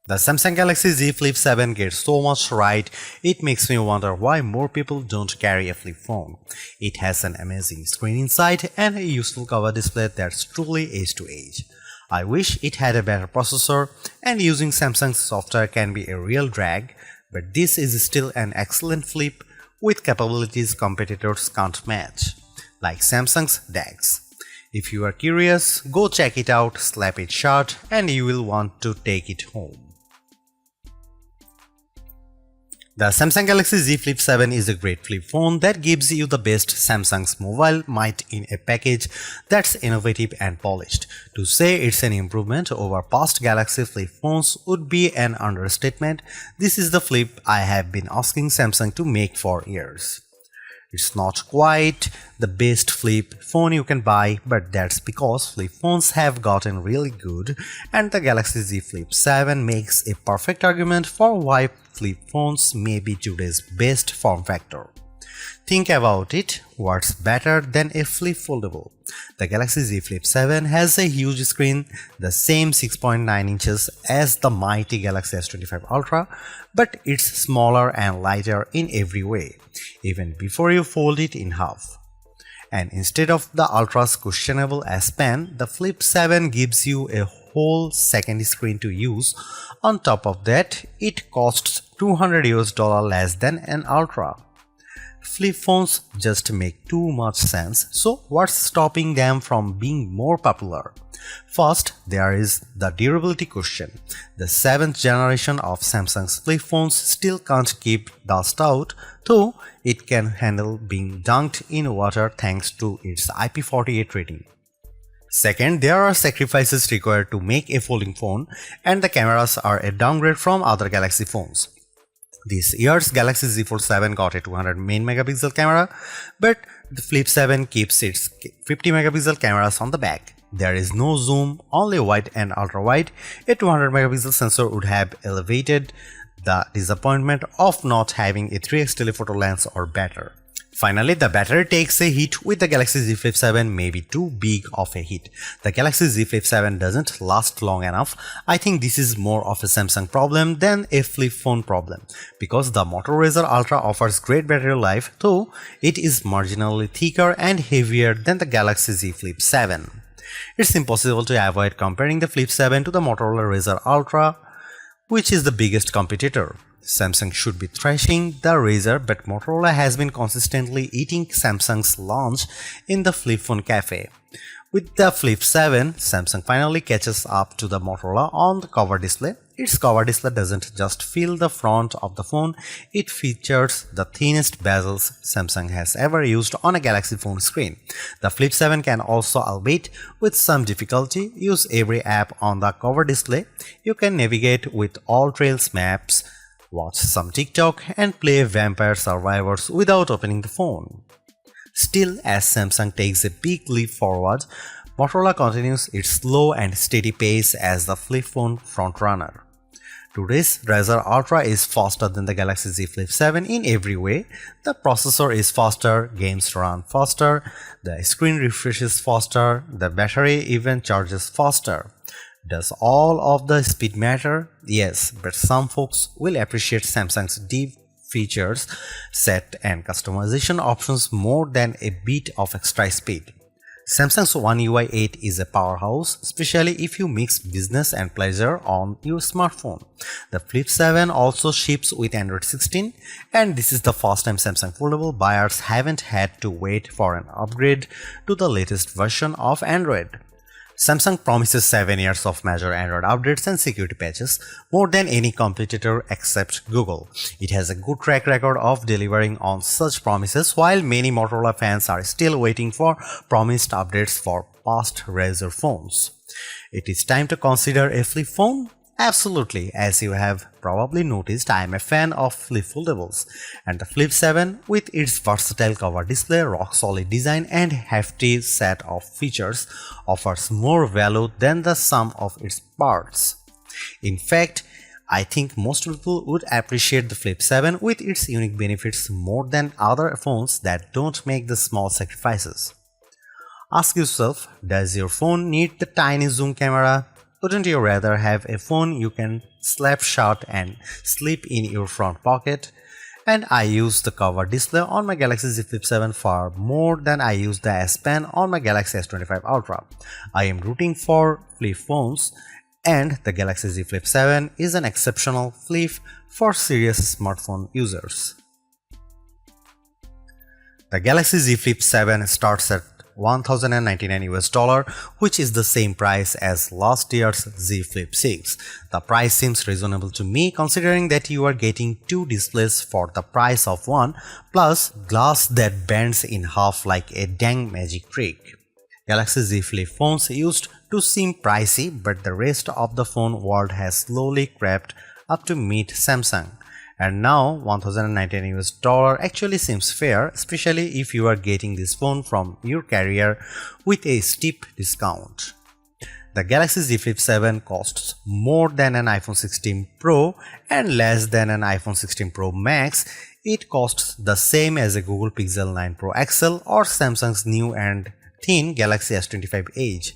The Samsung Galaxy Z Flip 7 gets so much right, it makes me wonder why more people don't carry a flip phone. It has an amazing screen inside and a useful cover display that's truly edge to edge. I wish it had a better processor, and using Samsung's software can be a real drag, but this is still an excellent flip with capabilities competitors can't match, like Samsung's DeX. If you are curious, go check it out, slap it shut, and you will want to take it home. The Samsung Galaxy Z Flip 7 is a great flip phone that gives you the best Samsung's mobile might in a package that's innovative and polished. To say it's an improvement over past Galaxy flip phones would be an understatement. This is the flip I have been asking Samsung to make for years. It's not quite the best flip phone you can buy, but that's because flip phones have gotten really good, and the Galaxy Z Flip 7 makes a perfect argument for why flip phones may be today's best form factor. Think about it, what's better than a flip foldable? The Galaxy Z Flip 7 has a huge screen, the same 6.9 inches as the mighty Galaxy S25 Ultra, but it's smaller and lighter in every way, even before you fold it in half. And instead of the Ultra's questionable S Pen, the Flip 7 gives you a whole second screen to use. On top of that, it costs $200 less than an Ultra. Flip phones just make too much sense, so what's stopping them from being more popular? First, there is the durability question. The 7th generation of Samsung's flip phones still can't keep dust out, though it can handle being dunked in water thanks to its IP48 rating. Second, there are sacrifices required to make a folding phone, and the cameras are a downgrade from other Galaxy phones. This year's Galaxy Z Fold 7 got a 200 main megapixel camera, but the Flip 7 keeps its 50 megapixel cameras on the back. There is no zoom, only wide and ultra wide. A 200 megapixel sensor would have elevated the disappointment of not having a 3x telephoto lens or better. Finally, the battery takes a hit with the Galaxy Z Flip 7, maybe too big of a hit. The Galaxy Z Flip 7 doesn't last long enough. I think this is more of a Samsung problem than a flip phone problem, because the Moto Razr Ultra offers great battery life, though it is marginally thicker and heavier than the Galaxy Z Flip 7. It's impossible to avoid comparing the Flip 7 to the Motorola Razr Ultra, which is the biggest competitor. Samsung should be thrashing the Razr, but Motorola has been consistently eating Samsung's lunch in the flip phone cafe. With the Flip 7, Samsung finally catches up to the Motorola on the cover display. Its cover display doesn't just fill the front of the phone, it features the thinnest bezels Samsung has ever used on a Galaxy phone screen. The Flip 7 can also, albeit with some difficulty, use every app on the cover display. You can navigate with all Trails maps, watch some TikTok, and play Vampire Survivors without opening the phone. Still, as Samsung takes a big leap forward, Motorola continues its slow and steady pace as the flip phone frontrunner. Today's Razr Ultra is faster than the Galaxy Z Flip 7 in every way. The processor is faster, games run faster, the screen refreshes faster, the battery even charges faster. Does all of the speed matter? Yes, but some folks will appreciate Samsung's deep features set and customization options more than a bit of extra speed. Samsung's One UI 8 is a powerhouse, especially if you mix business and pleasure on your smartphone. The Flip 7 also ships with Android 16, and this is the first time Samsung Foldable buyers haven't had to wait for an upgrade to the latest version of Android. Samsung promises 7 years of major Android updates and security patches, more than any competitor except Google. It has a good track record of delivering on such promises, while many Motorola fans are still waiting for promised updates for past Razr phones. It is time to consider a flip phone? Absolutely, as you have probably noticed, I am a fan of flip foldables, and the Flip 7, with its versatile cover display, rock-solid design, and hefty set of features, offers more value than the sum of its parts. In fact, I think most people would appreciate the Flip 7 with its unique benefits more than other phones that don't make the small sacrifices. Ask yourself, does your phone need the tiny zoom camera? Wouldn't you rather have a phone you can slap shut and slip in your front pocket? And I use the cover display on my Galaxy Z Flip 7 far more than I use the S Pen on my Galaxy S25 Ultra. I am rooting for flip phones, and the Galaxy Z Flip 7 is an exceptional flip for serious smartphone users. The Galaxy Z Flip 7 starts at $1,099 US, which is the same price as last year's Z Flip 6. The price seems reasonable to me considering that you are getting two displays for the price of one, plus glass that bends in half like a dang magic trick. Galaxy Z Flip phones used to seem pricey, but the rest of the phone world has slowly crept up to meet Samsung. And now $1,099 US actually seems fair, especially if you are getting this phone from your carrier with a steep discount. The Galaxy Z Flip 7 costs more than an iPhone 16 Pro and less than an iPhone 16 Pro Max. It costs the same as a Google Pixel 9 Pro XL or Samsung's new and thin Galaxy S25 Edge.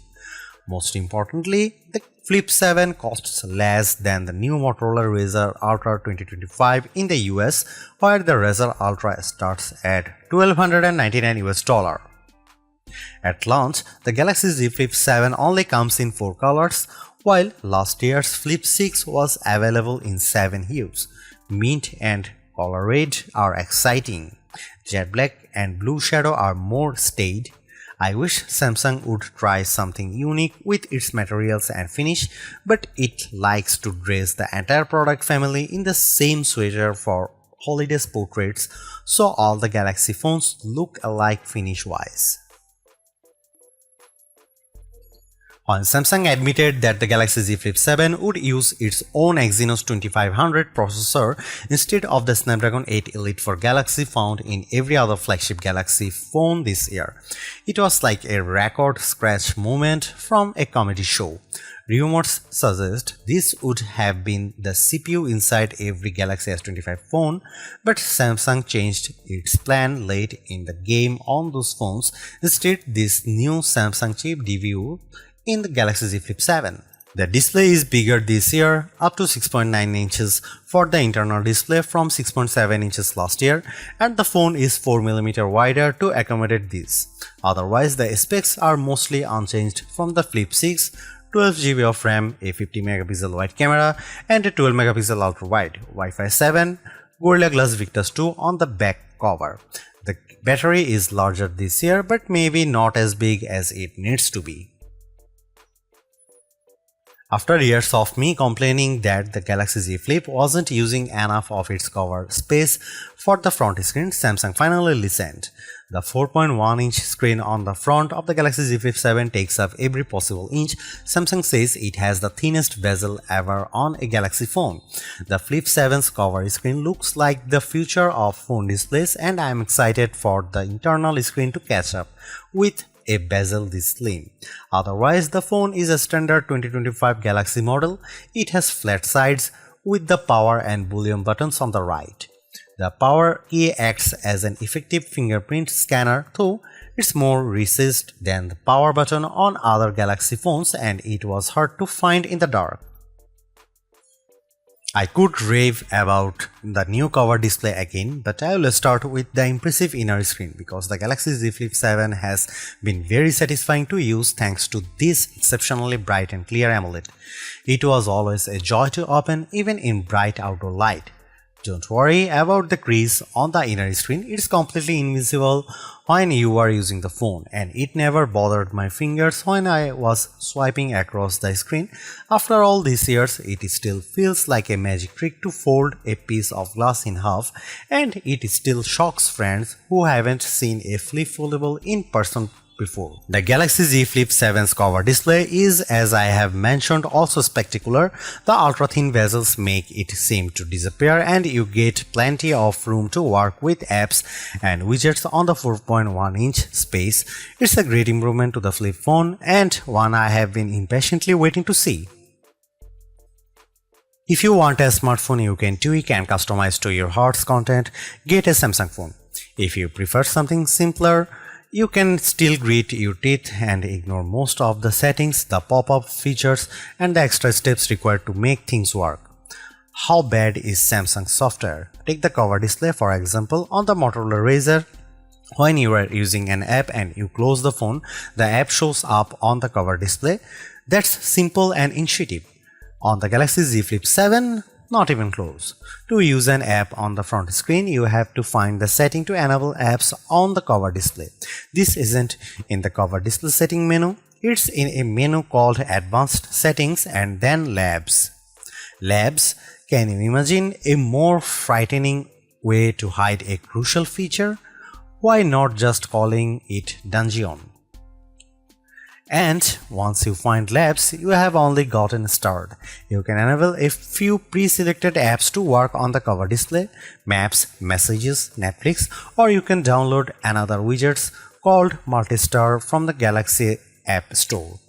Most importantly, the Flip 7 costs less than the new Motorola Razr Ultra 2025 in the US, where the Razr Ultra starts at $1,299 US. At launch, the Galaxy Z Flip 7 only comes in 4 colors, while last year's Flip 6 was available in 7 hues. Mint and color red are exciting. Jet black and blue shadow are more staid. I wish Samsung would try something unique with its materials and finish, but it likes to dress the entire product family in the same sweater for holidays portraits, so all the Galaxy phones look alike finish-wise. When Samsung admitted that the Galaxy Z Flip 7 would use its own Exynos 2500 processor instead of the Snapdragon 8 Elite for Galaxy found in every other flagship Galaxy phone this year, it was like a record scratch moment from a comedy show. Rumors suggest this would have been the CPU inside every Galaxy S25 phone, but Samsung changed its plan late in the game on those phones. Instead, this new Samsung chip debuted in the Galaxy Z Flip 7. The display is bigger this year, up to 6.9 inches for the internal display from 6.7 inches last year, and the phone is 4mm wider to accommodate this. Otherwise, the specs are mostly unchanged from the Flip 6, 12GB of RAM, a 50MP wide camera, and a 12MP ultra wide, Wi-Fi 7, Gorilla Glass Victus 2 on the back cover. The battery is larger this year, but maybe not as big as it needs to be. After years of me complaining that the Galaxy Z Flip wasn't using enough of its cover space for the front screen, Samsung finally listened. The 4.1-inch screen on the front of the Galaxy Z Flip 7 takes up every possible inch. Samsung says it has the thinnest bezel ever on a Galaxy phone. The Flip 7's cover screen looks like the future of phone displays, and I am excited for the internal screen to catch up with a bezel this slim. Otherwise, the phone is a standard 2025 Galaxy model. It has flat sides with the power and volume buttons on the right. The power key acts as an effective fingerprint scanner, though it's more recessed than the power button on other Galaxy phones, and it was hard to find in the dark. I could rave about the new cover display again, but I will start with the impressive inner screen because the Galaxy Z Flip 7 has been very satisfying to use thanks to this exceptionally bright and clear AMOLED. It was always a joy to open even in bright outdoor light. Don't worry about the crease on the inner screen, it's completely invisible when you are using the phone, and it never bothered my fingers when I was swiping across the screen. After all these years, it still feels like a magic trick to fold a piece of glass in half, and it still shocks friends who haven't seen a flip foldable in person before. The Galaxy Z Flip 7's cover display is, as I have mentioned, also spectacular. The ultra-thin bezels make it seem to disappear, and you get plenty of room to work with apps and widgets on the 4.1-inch space. It's a great improvement to the Flip phone, and one I have been impatiently waiting to see. If you want a smartphone you can tweak and customize to your heart's content, get a Samsung phone. If you prefer something simpler, You can still grit your teeth and ignore most of the settings, the pop-up features, and the extra steps required to make things work. How bad is Samsung's software? Take the cover display for example. On the Motorola Razr, when you are using an app and you close the phone, the app shows up on the cover display. That's simple and intuitive. On the Galaxy Z Flip 7, not even close. To use an app on the front screen, you have to find the setting to enable apps on the cover display. This isn't in the cover display setting menu. It's in a menu called Advanced Settings and then Labs. Labs, can you imagine a more frightening way to hide a crucial feature? Why not just calling it Dungeon? And once you find Labs, you have only gotten started. You can enable a few pre-selected apps to work on the cover display, Maps, Messages, Netflix, or you can download another widgets called Multistar from the Galaxy App Store.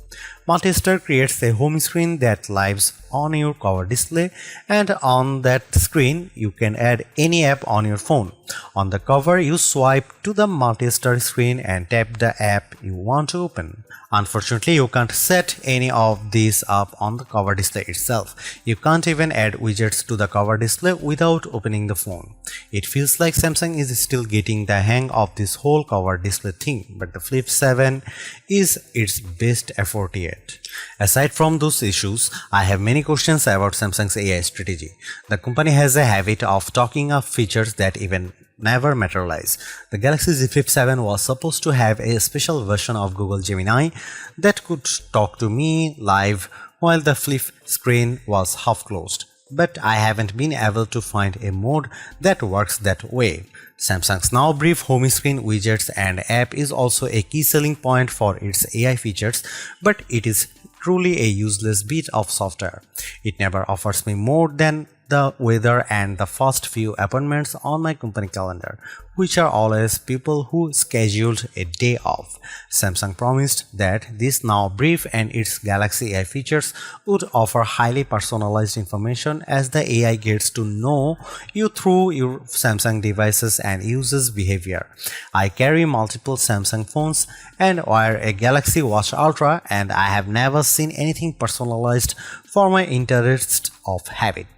Multistar creates a home screen that lives on your cover display, and on that screen you can add any app on your phone. On the cover, you swipe to the Multistar screen and tap the app you want to open. Unfortunately, you can't set any of these up on the cover display itself. You can't even add widgets to the cover display without opening the phone. It feels like Samsung is still getting the hang of this whole cover display thing, but the Flip 7 is its best effort yet. Aside from those issues, I have many questions about Samsung's AI strategy. The company has a habit of talking up features that even never materialize. The Galaxy Z Flip 7 was supposed to have a special version of Google Gemini that could talk to me live while the flip screen was half closed. But I haven't been able to find a mode that works that way. Samsung's now brief home screen widgets and app is also a key selling point for its AI features, but it is truly a useless bit of software. It never offers me more than the weather and the first few appointments on my company calendar, which are always people who scheduled a day off. Samsung promised that this now brief and its Galaxy AI features would offer highly personalized information as the AI gets to know you through your Samsung devices and users' behavior. I carry multiple Samsung phones and wear a Galaxy Watch Ultra, and I have never seen anything personalized for my interests of habits.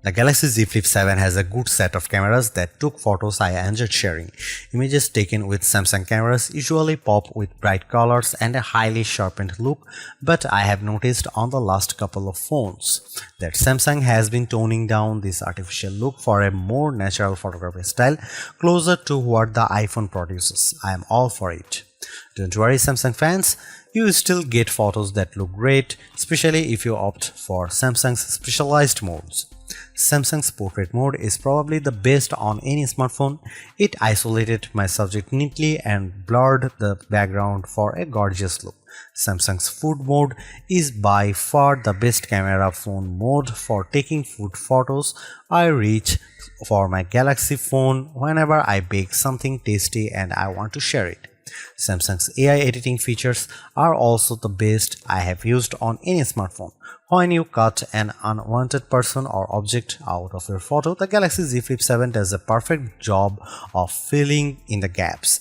The Galaxy Z Flip 7 has a good set of cameras that took photos I enjoyed sharing. Images taken with Samsung cameras usually pop with bright colors and a highly sharpened look, but I have noticed on the last couple of phones that Samsung has been toning down this artificial look for a more natural photography style closer to what the iPhone produces. I am all for it. Don't worry, Samsung fans, you still get photos that look great, especially if you opt for Samsung's specialized modes. Samsung's portrait mode is probably the best on any smartphone. It isolated my subject neatly and blurred the background for a gorgeous look. Samsung's food mode is by far the best camera phone mode for taking food photos. I reach for my Galaxy phone whenever I bake something tasty and I want to share it. Samsung's AI editing features are also the best I have used on any smartphone. When you cut an unwanted person or object out of your photo, the Galaxy Z Flip 7 does a perfect job of filling in the gaps.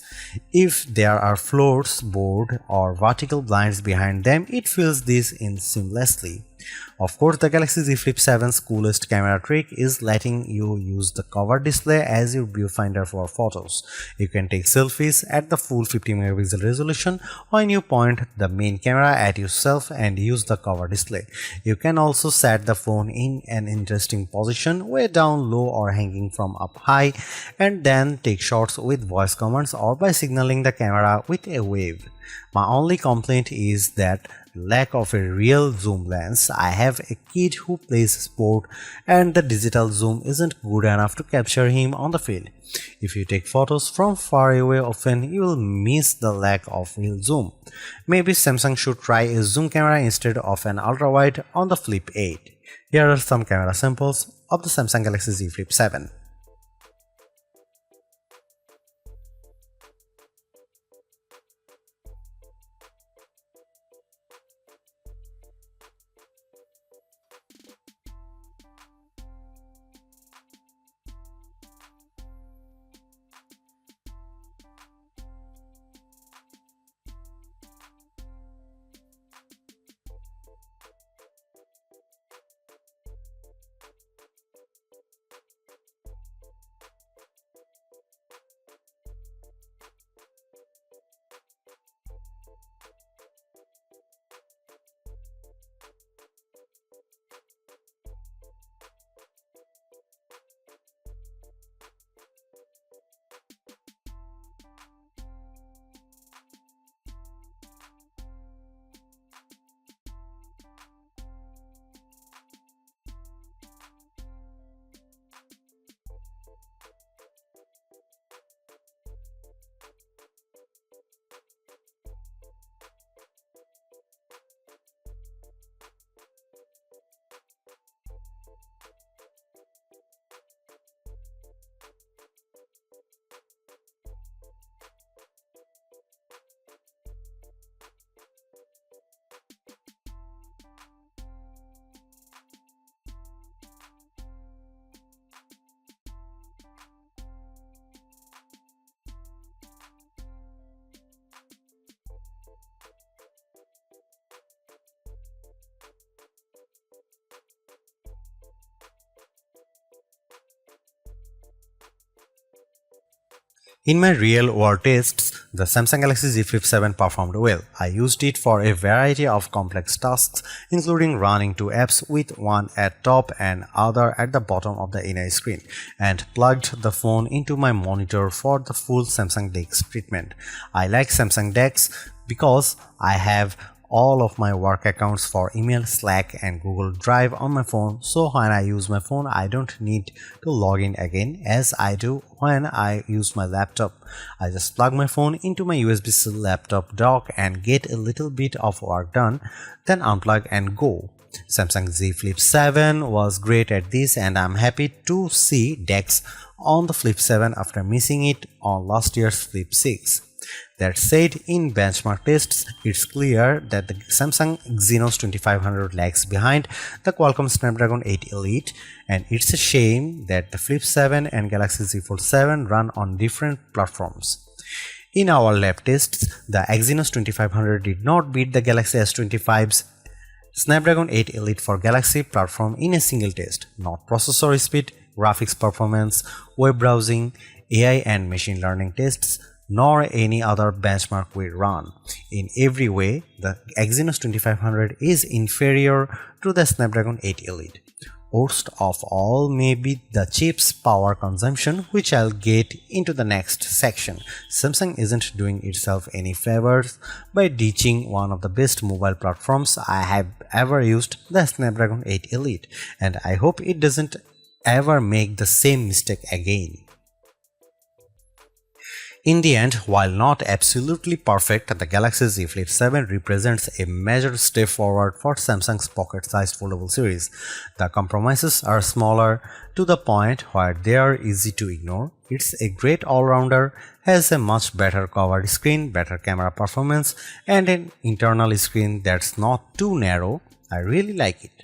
If there are floors, board, or vertical blinds behind them, it fills this in seamlessly. Of course, the Galaxy Z Flip 7's coolest camera trick is letting you use the cover display as your viewfinder for photos. You can take selfies at the full 50 megapixel resolution when you point the main camera at yourself and use the cover display. You can also set the phone in an interesting position, way down low or hanging from up high, and then take shots with voice commands or by signaling the camera with a wave. My only complaint is that lack of a real zoom lens. I have a kid who plays sport and the digital zoom isn't good enough to capture him on the field. If you take photos from far away often, you will miss the lack of real zoom. Maybe Samsung should try a zoom camera instead of an ultra-wide on the Flip 8. Here are some camera samples of the Samsung Galaxy Z Flip 7. In my real-world tests, the Samsung Galaxy Z Flip 7 performed well. I used it for a variety of complex tasks, including running two apps with one at top and other at the bottom of the inner screen, and plugged the phone into my monitor for the full Samsung DeX treatment. I like Samsung DeX because I have all of my work accounts for email, Slack and Google Drive on my phone, so when I use my phone I don't need to log in again as I do when I use my laptop. I just plug my phone into my USB-C laptop dock and get a little bit of work done, then unplug and go. Samsung Z Flip 7 was great at this, and I'm happy to see DeX on the Flip 7 after missing it on last year's Flip 6. That said, in benchmark tests, it's clear that the Samsung Exynos 2500 lags behind the Qualcomm Snapdragon 8 Elite, and it's a shame that the Flip 7 and Galaxy Z Fold 7 run on different platforms. In our lab tests, the Exynos 2500 did not beat the Galaxy S25's Snapdragon 8 Elite for Galaxy platform in a single test. Not processor speed, graphics performance, web browsing, AI and machine learning tests, nor any other benchmark we run. In every way, the Exynos 2500 is inferior to the Snapdragon 8 Elite. Worst of all may be the chip's power consumption, which I'll get into the next section. Samsung isn't doing itself any favors by ditching one of the best mobile platforms I have ever used, the Snapdragon 8 Elite, and I hope it doesn't ever make the same mistake again. In the end, while not absolutely perfect, the Galaxy Z Flip 7 represents a major step forward for Samsung's pocket-sized foldable series. The compromises are smaller to the point where they are easy to ignore. It's a great all-rounder, has a much better cover screen, better camera performance, and an internal screen that's not too narrow. I really like it.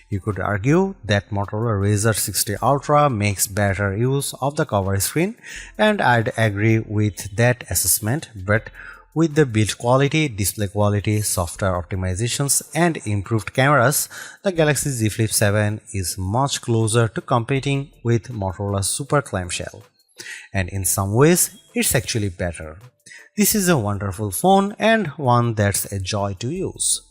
You could argue that Motorola Razr 60 Ultra makes better use of the cover screen, and I'd agree with that assessment, but with the build quality, display quality, software optimizations and improved cameras, the Galaxy Z Flip 7 is much closer to competing with Motorola's Super Clamshell. And in some ways, it's actually better. This is a wonderful phone and one that's a joy to use.